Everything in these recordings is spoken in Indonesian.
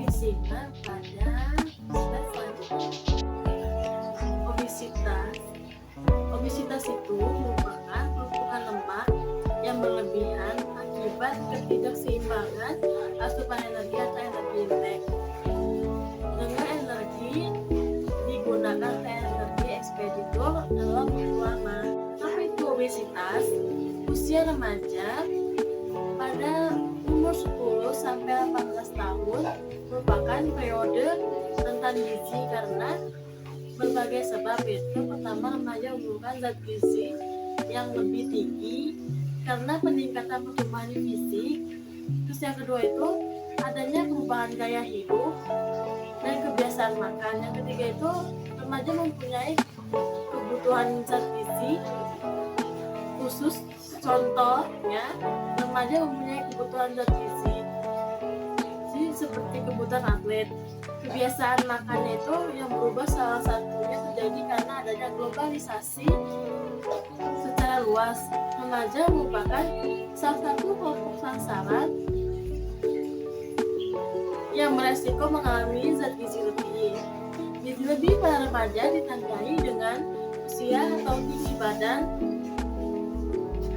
disimak pada slide selanjutnya. Obesitas. Obesitas itu merupakan tumpukan lemak yang berlebihan akibat ketidakseimbangan asupan energi atau energi intek. Dengan energi digunakan ke energi ekspeditor dalam waktu lama. Apa itu obesitas? Usia remaja pada umur 10 sampai 18 tahun merupakan periode rentan gizi karena berbagai sebab, yaitu pertama, remaja membutuhkan zat gizi yang lebih tinggi karena peningkatan pertumbuhan fisik. Terus yang kedua itu adanya perubahan gaya hidup dan kebiasaan makan. Yang ketiga itu remaja mempunyai kebutuhan zat gizi khusus, contohnya remaja mempunyai kebutuhan zat gizi seperti kebutuhan atlet. Kebiasaan makannya itu yang berubah salah satunya terjadi karena adanya globalisasi secara luas. Remaja merupakan salah satu kelompok sasaran yang beresiko mengalami zat gizi lebih. Gizi lebih pada remaja ditandai dengan usia atau tinggi badan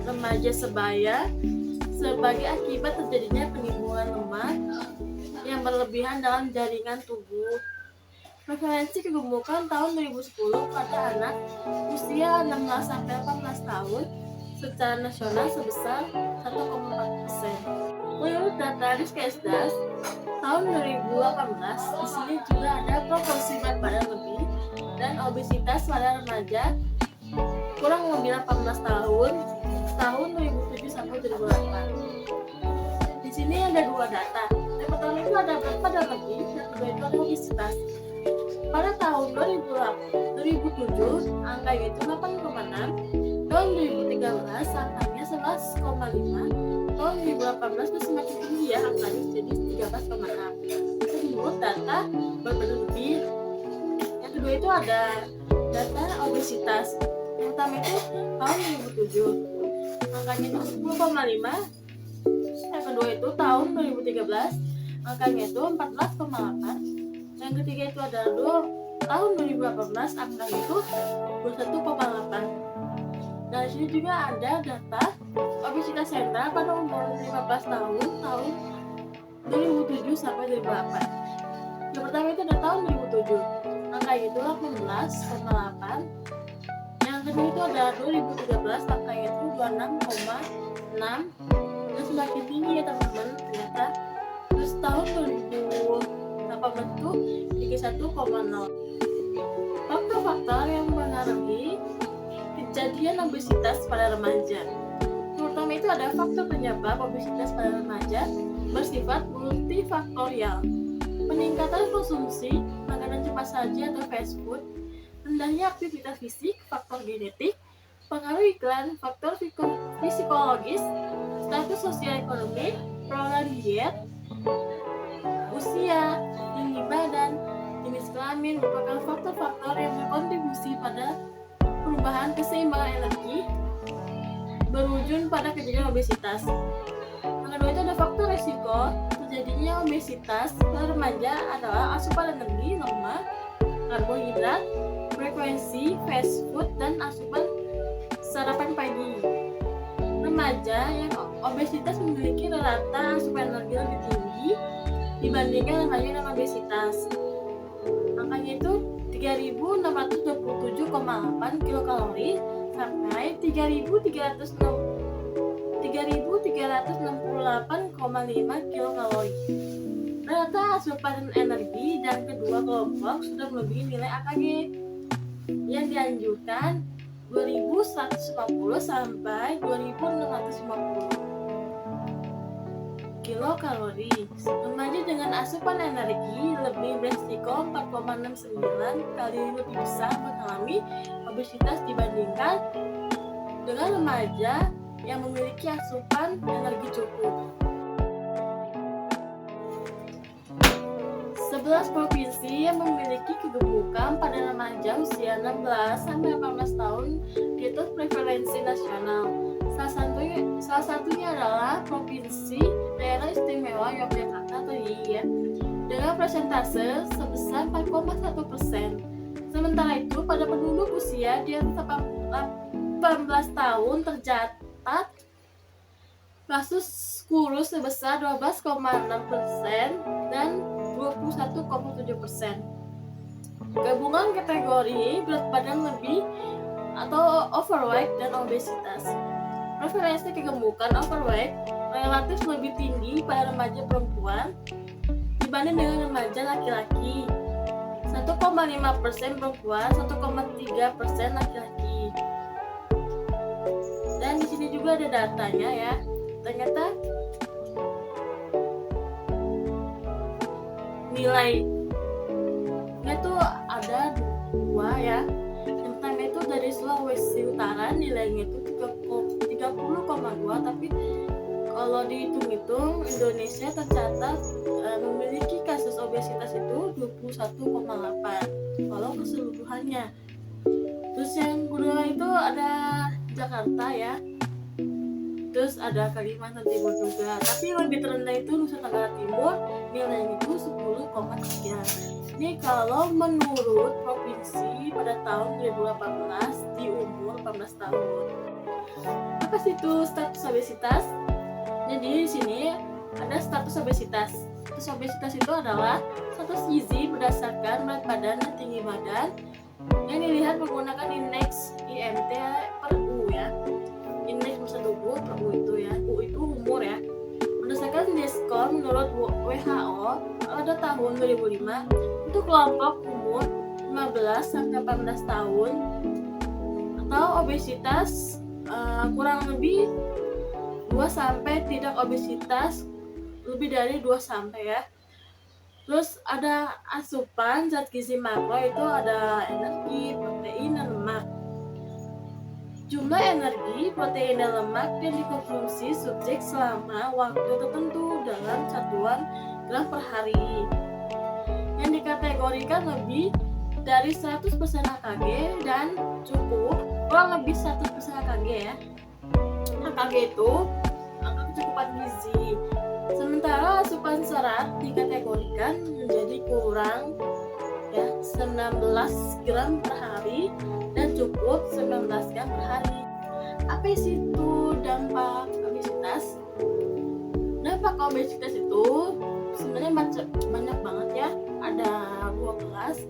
remaja sebaya sebagai akibat terjadinya penimbunan lemak yang berlebihan dalam jaringan tubuh. Prevalensi kegemukan tahun 2010 pada anak usia 16 sampai 18 tahun secara nasional sebesar 1,4%. Menurut data Riskesdas tahun 2018, di sini juga ada proporsi berat badan lebih dan obesitas pada remaja kurang lebih 18 tahun tahun 2007 sampai 2008. Di sini ada dua data. Yang pertama itu ada berat badan lebih, yang kedua itu ada obesitas. Pada tahun 2007 angka itu 8,6, tahun 2013 angkanya 11,5, tahun 2018 itu semakin tinggi ya angkanya jadi 13,6. Itu menurut data berat badan lebih. Yang kedua itu ada data obesitas. Yang pertama itu tahun 2007 angkanya itu 10,5. Yang kedua itu tahun 2013 angkanya itu 14,8. Yang ketiga itu adalah tahun 2018 angkanya itu 21,8. Dan di sini juga ada data obesitas sentral pada umur 15 tahun 2007 sampai 2008. Yang pertama itu ada tahun 2007 angkanya itu 18,8. Yang kedua itu ada 2013 angkanya itu 26,6 dan semakin tinggi ya teman-teman ternyata. Terus tahun 2018 itu 31,0. Faktor-faktor yang mempengaruhi kejadian obesitas pada remaja. Pertama itu ada faktor penyebab obesitas pada remaja bersifat multifaktorial. Peningkatan konsumsi makanan cepat saji atau fast food, rendahnya aktivitas fisik, faktor genetik, pengaruh iklan, faktor psikologis, status sosial ekonomi, pola diet, usia, tinggi badan, jenis kelamin merupakan faktor-faktor yang berkontribusi pada perubahan keseimbangan energi berujung pada kejadian obesitas. Yang kedua itu ada faktor resiko terjadinya obesitas pada remaja adalah asupan energi lemah, karbohidrat, frekuensi fast food, dan asupan sarapan pagi. Remaja yang obesitas memiliki rata asupan energi lebih tinggi dibandingkan remaja yang obesitas. Angkanya itu 3.627,8 kilokalori sampai 3.368,5 kilokalori. Rata asupan energi dan kedua kelompok sudah melebihi nilai AKG yang dianjurkan 2.150 sampai 2.650 kilokalori. Remaja dengan asupan energi lebih beresiko 4,69 kali lebih besar mengalami obesitas dibandingkan dengan remaja yang memiliki asupan energi cukup. 11 provinsi yang memiliki kegemukan pada remaja usia 16 sampai 18 tahun yaitu prevalensi nasional. Salah satunya adalah Provinsi Daerah Istimewa Yogyakarta atau DIY ya. dengan persentase sebesar 4,1%. Sementara itu, pada penduduk usia di atas 18 tahun tercatat kasus kurus sebesar 12,6% dan 21,7%. Gabungan kategori berat badan lebih atau overweight dan obesitas. Preferensi kegemukan overweight relatif lebih tinggi pada remaja perempuan dibanding dengan remaja laki-laki. 1,5% perempuan, 1,3% laki-laki. Dan di sini juga ada datanya ya. Ternyata nilainya tuh ada dua ya. Yang pertama itu dari Sulawesi Utara nilainya itu 30,2, tapi kalau dihitung-hitung Indonesia tercatat memiliki kasus obesitas itu 21,8 kalau keseluruhannya. Terus yang kedua itu ada Jakarta ya. Terus ada Kalimantan Timur juga, tapi yang lebih terendah itu Nusa Tenggara Timur, nilainya itu 10,3. Ini kalau menurut provinsi pada tahun 2018 di umur 18 tahun. Apa sih itu status obesitas? Jadi di sini ada status obesitas. Status obesitas itu adalah status gizi berdasarkan berat badan dan tinggi badan yang dilihat menggunakan indeks IMT per U ya. Indeks massa tubuh per U itu ya. U itu umur ya. Berdasarkan diskon menurut WHO pada tahun 2005 untuk kelompok umur 15 sampai 18 tahun atau obesitas kurang lebih 2 sampai tidak obesitas lebih dari 2 sampai ya. Terus ada asupan zat gizi makro itu ada energi, protein, dan lemak. Jumlah energi, protein, dan lemak yang dikonsumsi subjek selama waktu tertentu dalam satuan gram per hari. Yang dikategorikan lebih dari 100% AKG dan cukup kurang lebih 100% AKG ya. AKG itu angka kecukupan gizi. Sementara asupan serat dikategorikan menjadi kurang ya 19 gram per hari dan cukup 19 gram per hari. Apa sih itu dampak obesitas? Dampak obesitas itu sebenarnya banyak banget ya. Ada 12.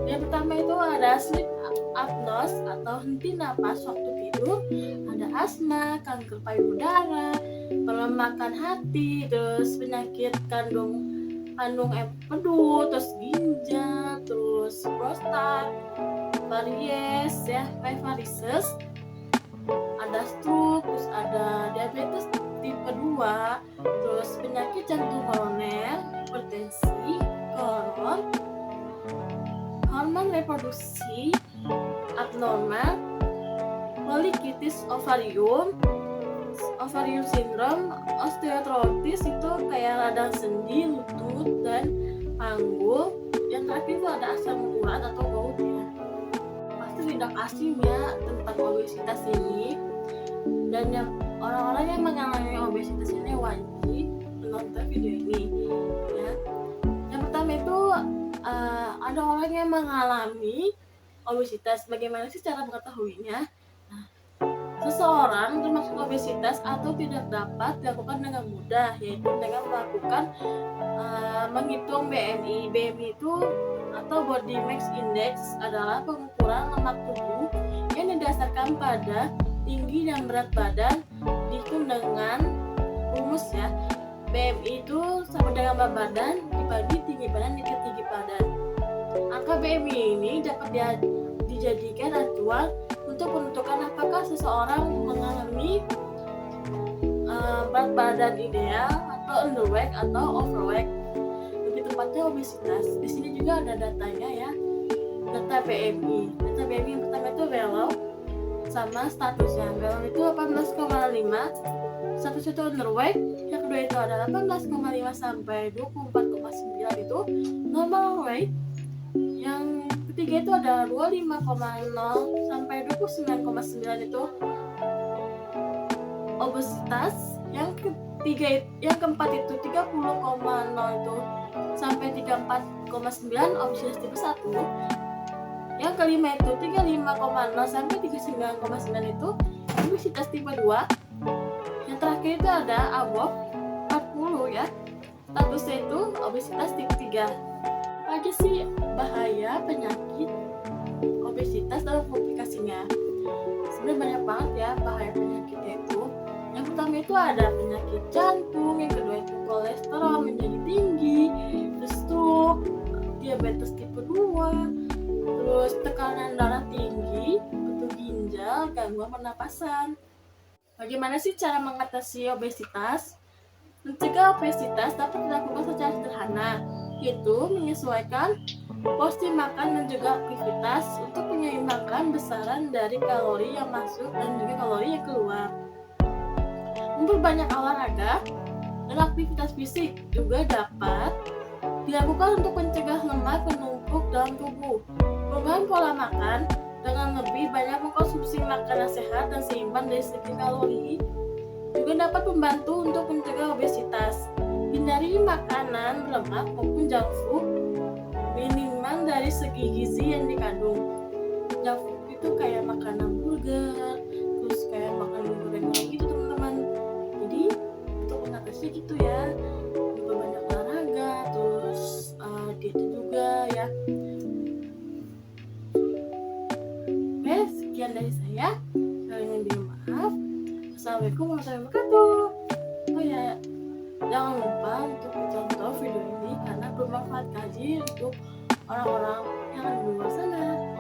Yang pertama itu ada sleep apnea atau henti napas waktu tidur, ada asma, kanker payudara, pelemakan hati, terus penyakit kandung empedu, terus ginjal, terus prostat, varies ya, varices, ada stroke, terus ada diabetes tipe 2, terus penyakit jantung koroner, hipertensi, koron, hormon reproduksi abnormal, polikitis ovarium syndrome, osteoartritis itu kayak radang sendi, lutut, dan panggul. Yang terakhir itu ada asam urat atau gout ya. Pasti tidak asing ya tentang obesitas ini, dan yang orang-orang yang mengalami obesitas ini wajib menonton video ini ya. Yang pertama itu ada orang yang mengalami obesitas. Bagaimana sih cara mengetahuinya? Seseorang termasuk obesitas atau tidak dapat dilakukan dengan mudah, yaitu dengan melakukan menghitung BMI. BMI itu atau Body Mass Index adalah pengukuran lemak tubuh yang didasarkan pada tinggi dan berat badan dihitung dengan rumus ya. BMI itu sama dengan berat badan dibagi tinggi badan dikali tinggi badan. Angka BMI ini dapat dijadikan acuan untuk menentukan apakah seseorang mengalami berat badan ideal atau underweight atau overweight, lebih tepatnya obesitas. Di sini juga ada datanya ya, data BMI. Data BMI yang pertama itu vellow sama statusnya. Vellow itu 18,5, status itu underweight. Yang kedua itu ada 18,5 sampai 24,9 itu normal weight. Yang ketiga itu ada 25,0 sampai 29,9 itu obesitas. Yang keempat itu 30,0 itu sampai 34,9 obesitas tipe 1. Yang kelima itu 35,0 sampai 39,9 itu obesitas tipe 2. Yang terakhir itu ada above 40 ya, statusnya itu obesitas tipe 3. Apa aja sih bahaya penyakit obesitas dalam komplikasinya? Sebenarnya banyak banget ya bahaya penyakitnya itu. Yang pertama itu ada penyakit jantung, yang kedua itu kolesterol menjadi tinggi, terus tuh diabetes tipe 2, terus tekanan darah tinggi, butuh ginjal, gangguan pernapasan. Bagaimana sih cara mengatasi obesitas? Mencegah obesitas dapat dilakukan secara sederhana, yaitu menyesuaikan porsi makan dan juga aktivitas untuk menyeimbangkan besaran dari kalori yang masuk dan juga kalori yang keluar. Memperbanyak olahraga dan aktivitas fisik juga dapat dilakukan untuk mencegah lemak menumpuk dalam tubuh. Perubahan pola makan dengan lebih banyak mengkonsumsi makanan sehat dan seimbang dari segi kalori juga dapat membantu untuk mencegah obesitas. Hindari makanan berlemak maupun junk food minimal dari segi gizi yang dikandung. Junk food itu kayak makanan burger, terus kayak makanan goreng-goreng gitu teman-teman. Jadi untuk mengatasi gitu ya, banyak olahraga, terus diet juga ya. Oke, sekian dari saya. Saya ingin bilang maaf. Assalamualaikum warahmatullahi wabarakatuh. Oh ya, jangan lupa untuk ditonton video ini karena bermanfaat kaji untuk orang-orang yang ada di luar sana.